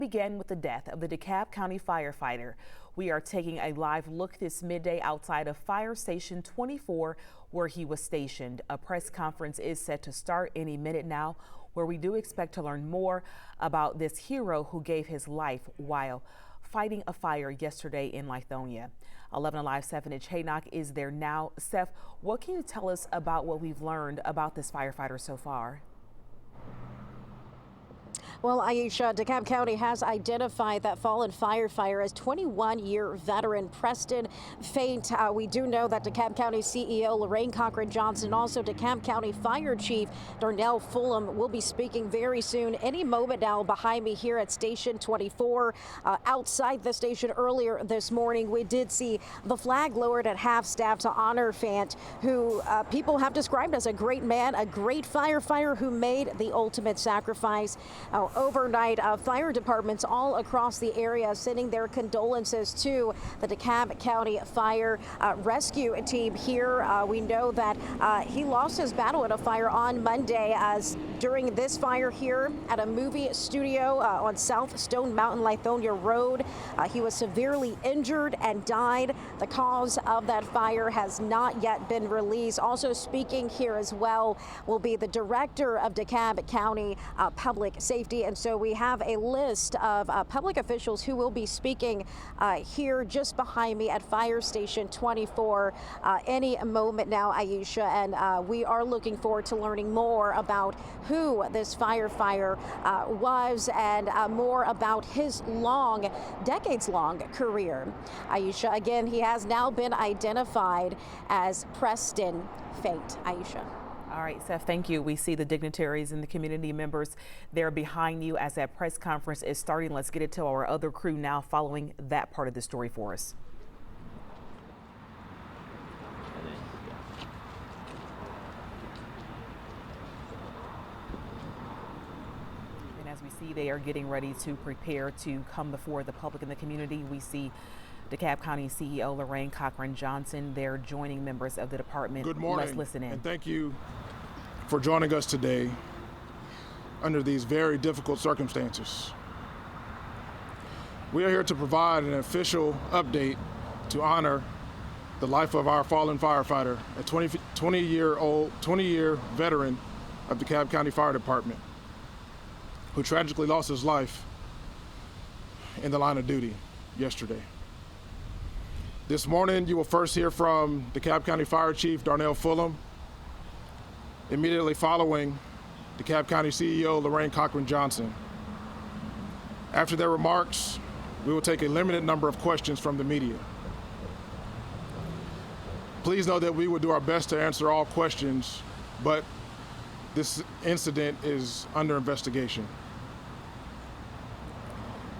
Began with the death of the DeKalb County firefighter. We are taking a live look this midday outside of Fire Station 24 where he was stationed. A press conference is set to start any minute now, where we do expect to learn more about this hero who gave his life while fighting a fire yesterday in Lithonia. 11 Alive 7-inch Haynock is there now. Seth, what can you tell us about what we've learned about this firefighter so far? Well, Aisha, DeKalb County has identified that fallen firefighter as 21-year veteran Preston Fant. We do know that DeKalb County CEO Lorraine Cochran-Johnson and also DeKalb County Fire Chief Darnell Fulham will be speaking very soon. Any moment now behind me here at Station 24. Outside the station earlier this morning, we did see the flag lowered at half-staff to honor Fant, who people have described as a great man, a great firefighter who made the ultimate sacrifice. Overnight, fire departments all across the area sending their condolences to the DeKalb County Fire rescue team here. We know that he lost his battle in a fire on Monday as during this fire here at a movie studio on South Stone Mountain Lithonia Road. He was severely injured and died. The cause of that fire has not yet been released. Also speaking here as well will be the director of DeKalb County Public Safety. And so we have a list of public officials who will be speaking here just behind me at Fire Station 24 any moment now, Aisha. And we are looking forward to learning more about who this firefighter was and more about his decades-long career. Aisha, again, he has now been identified as Preston Fant. Aisha. All right, Seth, thank you. We see the dignitaries and the community members there behind you as that press conference is starting. Let's get it to our other crew now following that part of the story for us. And as we see, they are getting ready to prepare to come before the public and the community. We see DeKalb County CEO Lorraine Cochran-Johnson there joining members of the department. Good morning. Let's listen in. And thank you for joining us today under these very difficult circumstances. We are here to provide an official update to honor the life of our fallen firefighter, a 20-year veteran of the DeKalb County Fire Department, who tragically lost his life in the line of duty yesterday. This morning, you will first hear from DeKalb County Fire Chief Darnell Fulham. Immediately following, DeKalb County CEO Lorraine Cochran-Johnson. After their remarks, we will take a limited number of questions from the media. Please know that we will do our best to answer all questions, but this incident is under investigation.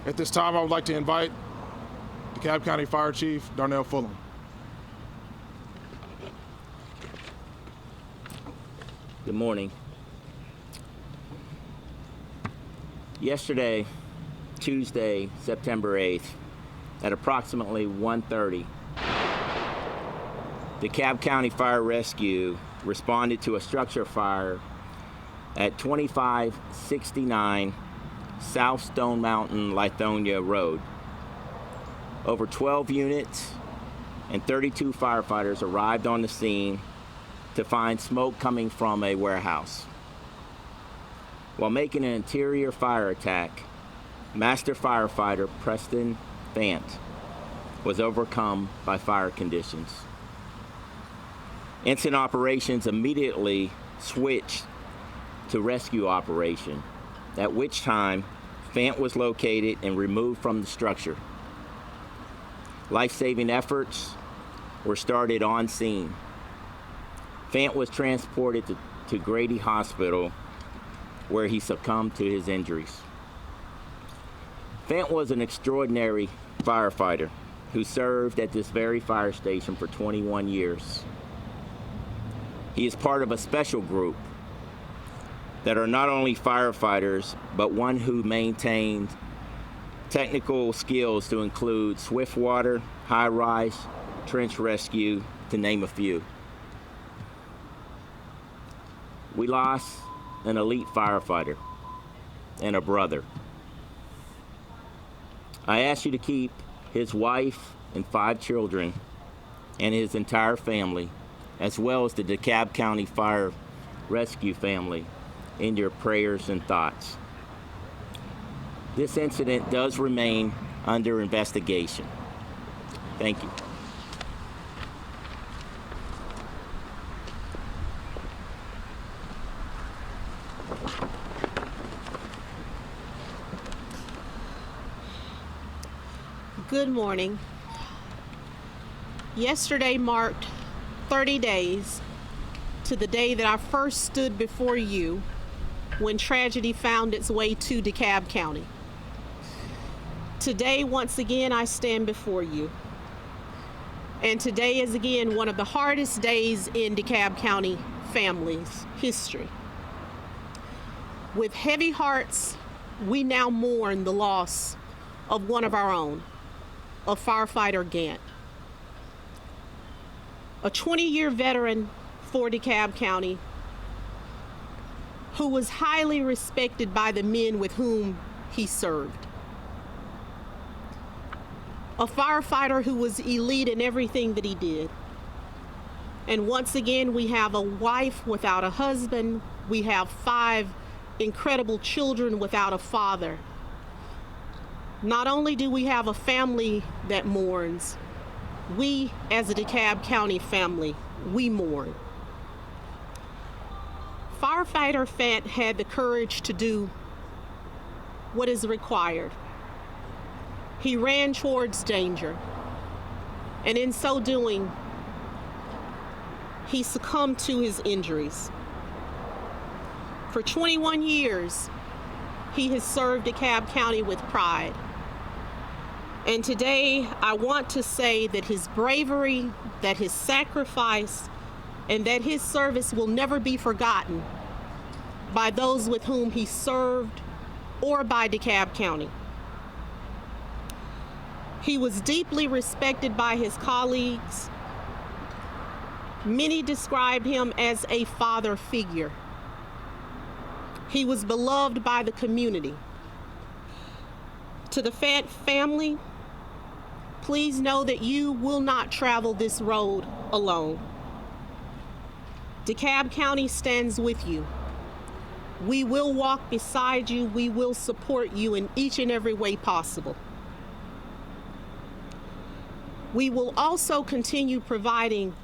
At this time, I would like to invite DeKalb County Fire Chief Darnell Fulham. Good morning. Yesterday, Tuesday, September 8th, at approximately 1:30, DeKalb County Fire Rescue responded to a structure fire at 2569 South Stone Mountain Lithonia Road. Over 12 units and 32 firefighters arrived on the scene to find smoke coming from a warehouse. While making an interior fire attack, Master Firefighter Preston Fant was overcome by fire conditions. Incident operations immediately switched to rescue operation, at which time Fant was located and removed from the structure. Life-saving efforts were started on scene. Fant was transported to Grady Hospital, where he succumbed to his injuries. Fant was an extraordinary firefighter who served at this very fire station for 21 years. He is part of a special group that are not only firefighters, but one who maintained technical skills to include swift water, high-rise, trench rescue, to name a few. We lost an elite firefighter and a brother. I ask you to keep his wife and 5 children and his entire family, as well as the DeKalb County Fire Rescue family, in your prayers and thoughts. This incident does remain under investigation. Thank you. Good morning. Yesterday marked 30 days to the day that I first stood before you when tragedy found its way to DeKalb County. Today, once again, I stand before you. And today is again one of the hardest days in DeKalb County family's history. With heavy hearts, we now mourn the loss of one of our own, a firefighter Gant, a 20-year veteran for DeKalb County who was highly respected by the men with whom he served. A firefighter who was elite in everything that he did. And once again, we have a wife without a husband. We have 5 incredible children without a father. Not only do we have a family that mourns, we as a DeKalb County family, we mourn. Firefighter Fant had the courage to do what is required. He ran towards danger, and in so doing, he succumbed to his injuries. For 21 years, he has served DeKalb County with pride. And today, I want to say that his bravery, that his sacrifice, and that his service will never be forgotten by those with whom he served or by DeKalb County. He was deeply respected by his colleagues. Many describe him as a father figure. He was beloved by the community. To the Fant family, please know that you will not travel this road alone. DeKalb County stands with you. We will walk beside you. We will support you in each and every way possible. We will also continue providing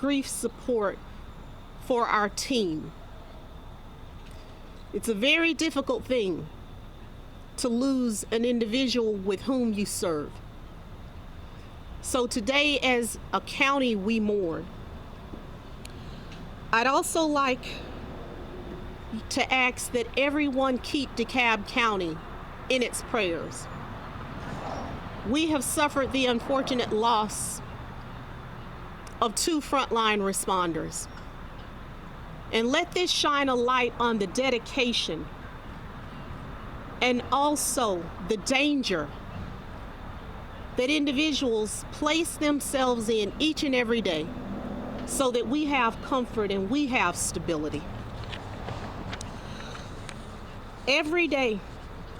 grief support for our team. It's a very difficult thing to lose an individual with whom you serve. So today, as a county, we mourn. I'd also like to ask that everyone keep DeKalb County in its prayers. We have suffered the unfortunate loss of 2 frontline responders. And let this shine a light on the dedication and also the danger that individuals place themselves in each and every day so that we have comfort and we have stability. Every day,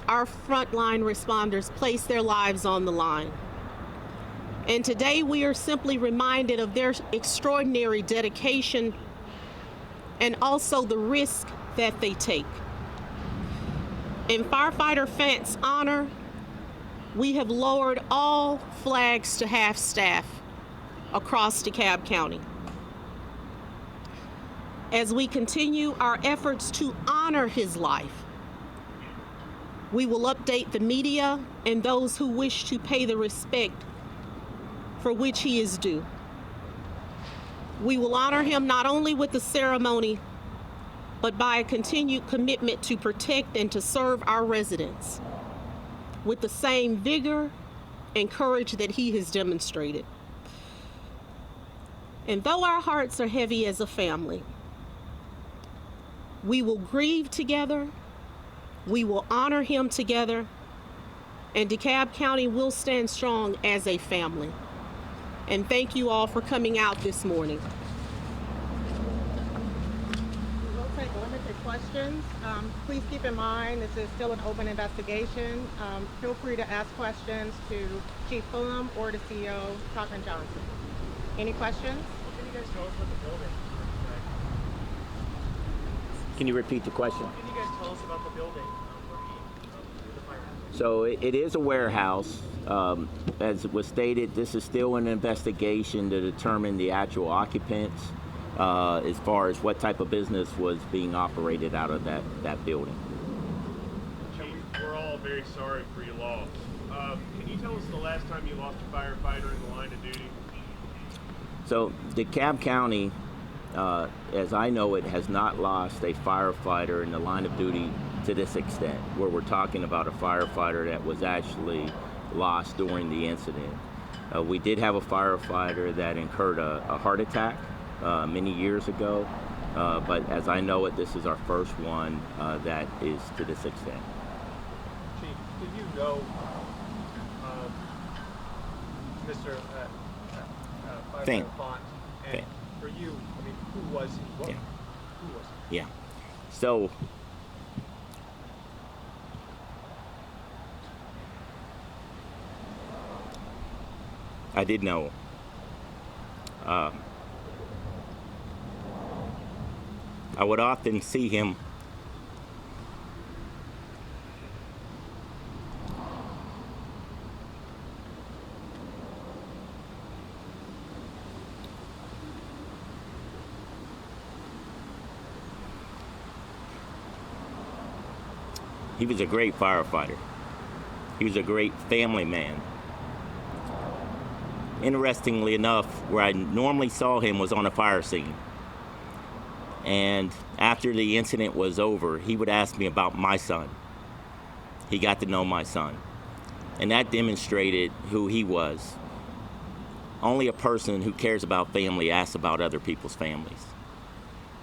our frontline responders place their lives on the line. And today we are simply reminded of their extraordinary dedication and also the risk that they take. In Firefighter Fant's honor, we have lowered all flags to half-staff across DeKalb County. As we continue our efforts to honor his life, we will update the media and those who wish to pay the respect for which he is due. We will honor him not only with the ceremony, but by a continued commitment to protect and to serve our residents with the same vigor and courage that he has demonstrated. And though our hearts are heavy as a family, we will grieve together, we will honor him together, and DeKalb County will stand strong as a family. And thank you all for coming out this morning. We'll take limited questions. questions. Please keep in mind this is still an open investigation. Feel free to ask questions to Chief Fulham or to CEO Cochran Johnson. Any questions? What can you guys tell us about the building? Can you repeat the question? What can you guys tell us about the building where the fire happened? So it is a warehouse. As was stated, this is still an investigation to determine the actual occupants as far as what type of business was being operated out of that building. Chief, we're all very sorry for your loss. Can you tell us the last time you lost a firefighter in the line of duty? So DeKalb County, as I know it, has not lost a firefighter in the line of duty to this extent, where we're talking about a firefighter that was actually lost during the incident. We did have a firefighter that incurred a heart attack many years ago, but as I know it, this is our first one that is to this extent. Chief, did you know Mr. Fant. Fant? And for you, I mean, who was he? Who was he? Yeah. So I did know. I would often see him he was a great firefighter. He was a great family man. Interestingly enough, where I normally saw him was on a fire scene. And after the incident was over, he would ask me about my son. He got to know my son. And that demonstrated who he was. Only a person who cares about family asks about other people's families.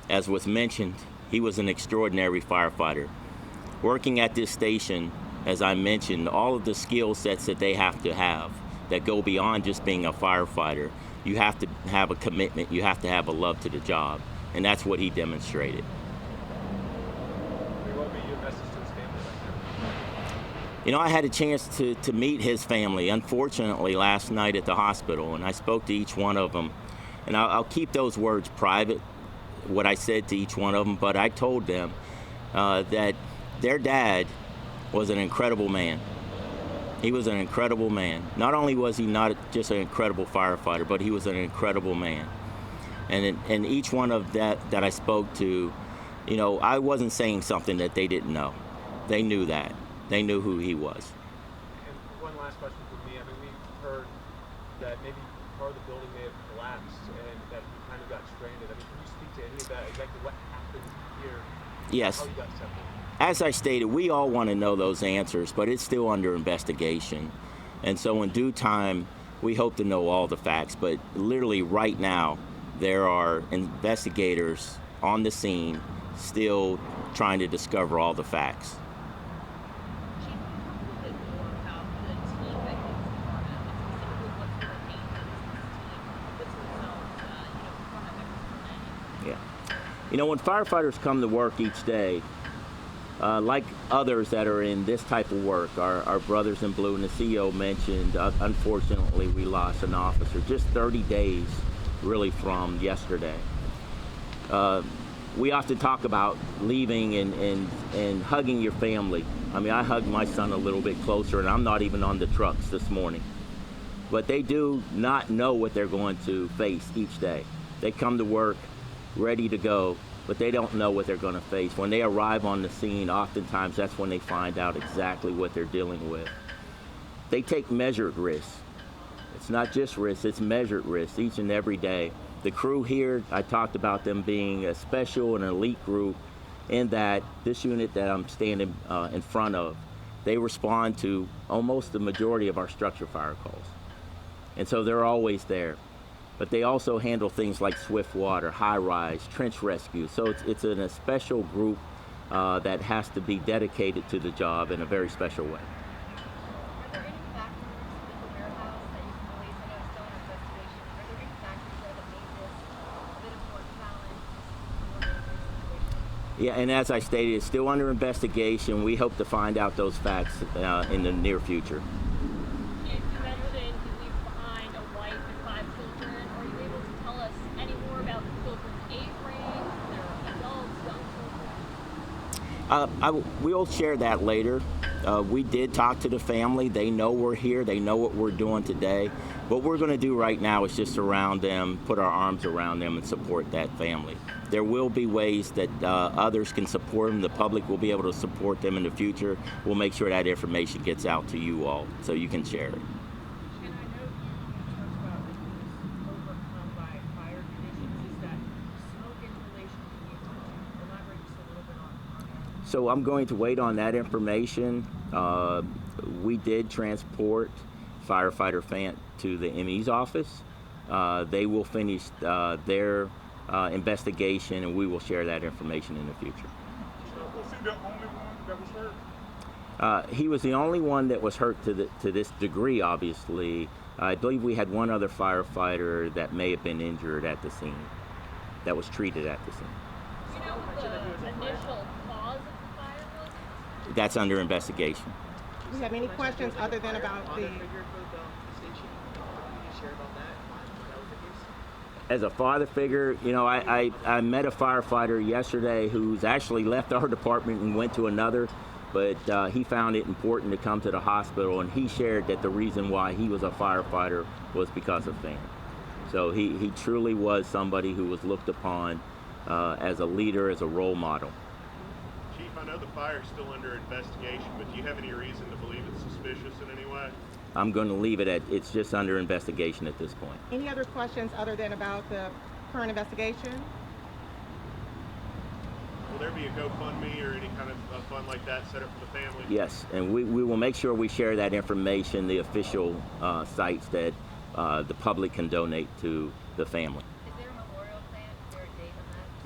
As was mentioned, he was an extraordinary firefighter. Working at this station, as I mentioned, all of the skill sets that they have to have that go beyond just being a firefighter. You have to have a commitment, you have to have a love to the job, and that's what he demonstrated. What would be your message to his family right now? You know, I had a chance to meet his family, unfortunately, last night at the hospital, and I spoke to each one of them. And I'll keep those words private, what I said to each one of them, but I told them that their dad was an incredible man. He was an incredible man. Not only was he not just an incredible firefighter, but he was an incredible man. And each one of that I spoke to, you know, I wasn't saying something that they didn't know. They knew that. They knew who he was. And one last question for me. I mean, we've heard that maybe part of the building may have collapsed and that he kind of got stranded. I mean, can you speak to any of that? Exactly what happened here? Yes. How you got separated? As I stated, we all want to know those answers, but it's still under investigation. And so in due time, we hope to know all the facts. But literally right now, there are investigators on the scene still trying to discover all the facts. Yeah. You know, when firefighters come to work each day, like others that are in this type of work, our brothers in blue, and the CEO mentioned, unfortunately, we lost an officer just 30 days really from yesterday. We often talk about leaving and hugging your family. I mean, I hugged my son a little bit closer, and I'm not even on the trucks this morning. But they do not know what they're going to face each day. They come to work ready to go, but they don't know what they're going to face. When they arrive on the scene, oftentimes that's when they find out exactly what they're dealing with. They take measured risks. It's not just risks, it's measured risks each and every day. The crew here, I talked about them being a special and elite group in that this unit that I'm standing in front of, they respond to almost the majority of our structure fire calls. And so they're always there. But they also handle things like swift water, high rise, trench rescue. So it's a special group that has to be dedicated to the job in a very special way. Are there any factors with the warehouse that you can release? I know it's still an investigation. Are there any factors there that made this a bit of more challenge in this situation? Yeah, and as I stated, it's still under investigation. We hope to find out those facts in the near future. You mentioned he leaves behind a wife and 5 children. Are you able to tell us any more about the children's age range? They're adults, young children? We'll share that later. We did talk to the family. They know we're here. They know what we're doing today. What we're going to do right now is just surround them, put our arms around them, and support that family. There will be ways that others can support them. The public will be able to support them in the future. We'll make sure that information gets out to you all so you can share it. And I know you talked about like he was overcome by fire conditions. Is that smoke inhalation? Can you elaborate just a little bit on that? So I'm going to wait on that information. We did transport firefighter Fant to the ME's office. They will finish their investigation, and we will share that information in the future. Was he the only one that was hurt? He was the only one that was hurt to this degree, obviously. I believe we had one other firefighter that may have been injured at the scene, that was treated at the scene. Do you know what the initial cause of the fire was? That's under investigation. Do you have any questions other than about the? As a father figure, you know, I met a firefighter yesterday who's actually left our department and went to another, but he found it important to come to the hospital, and he shared that the reason why he was a firefighter was because of Fant. So he truly was somebody who was looked upon as a leader, as a role model. Chief, I know the fire is still under investigation, but do you have any reason to believe it's suspicious in any way? I'm going to leave it at it's just under investigation at this point. Any other questions other than about the current investigation? Will there be a GoFundMe or any kind of fund like that set up for the family? Yes, and we will make sure we share that information, the official sites that the public can donate to the family. Is there a memorial plan? Is there a date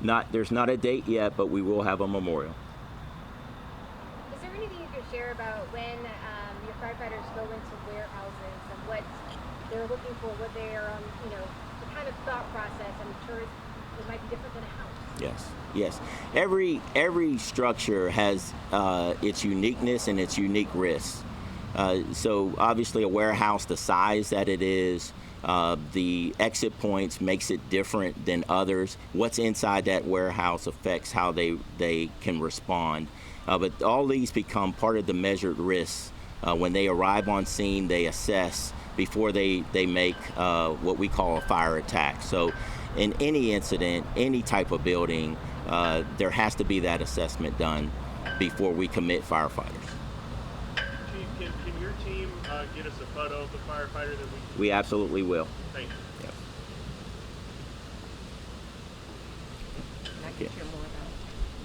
on that? There's not a date yet, but we will have a memorial. Is there anything you could share about when your firefighters go into warehouses and what they're looking for, what they are, the kind of thought process? I'm sure it might be different than a house. Yes. Every structure has its uniqueness and its unique risks. So obviously a warehouse, the size that it is, the exit points makes it different than others. What's inside that warehouse affects how they can respond. But all these become part of the measured risks. When they arrive on scene, they assess before they make what we call a fire attack. So in any incident, any type of building, there has to be that assessment done before we commit firefighters. Chief, can your team get us a photo of the firefighter that We absolutely will. Thank you. Yep. Can I get you more about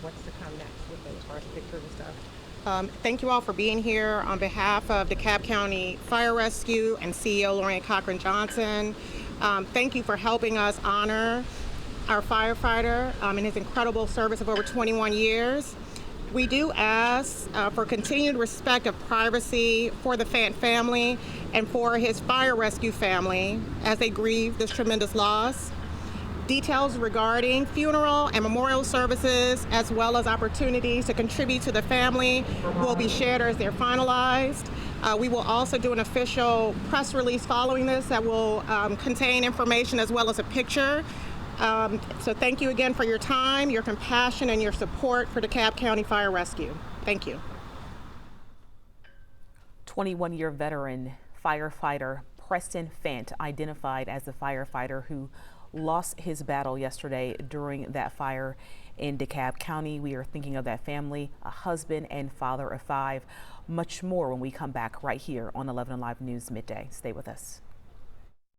what's to come next with it as far as pictures and stuff? Thank you all for being here on behalf of DeKalb County Fire Rescue and CEO Lorraine Cochran-Johnson. Thank you for helping us honor our firefighter in his incredible service of over 21 years. We do ask for continued respect of privacy for the Fant family and for his fire rescue family as they grieve this tremendous loss. Details regarding funeral and memorial services, as well as opportunities to contribute to the family, will be shared as they're finalized. We will also do an official press release following this that will contain information as well as a picture. So thank you again for your time, your compassion, and your support for DeKalb County Fire Rescue. Thank you. 21-year veteran firefighter Preston Fant, identified as the firefighter who lost his battle yesterday during that fire in DeKalb County. We are thinking of that family, a husband and father of 5. Much more when we come back right here on 11 Alive News Midday. Stay with us.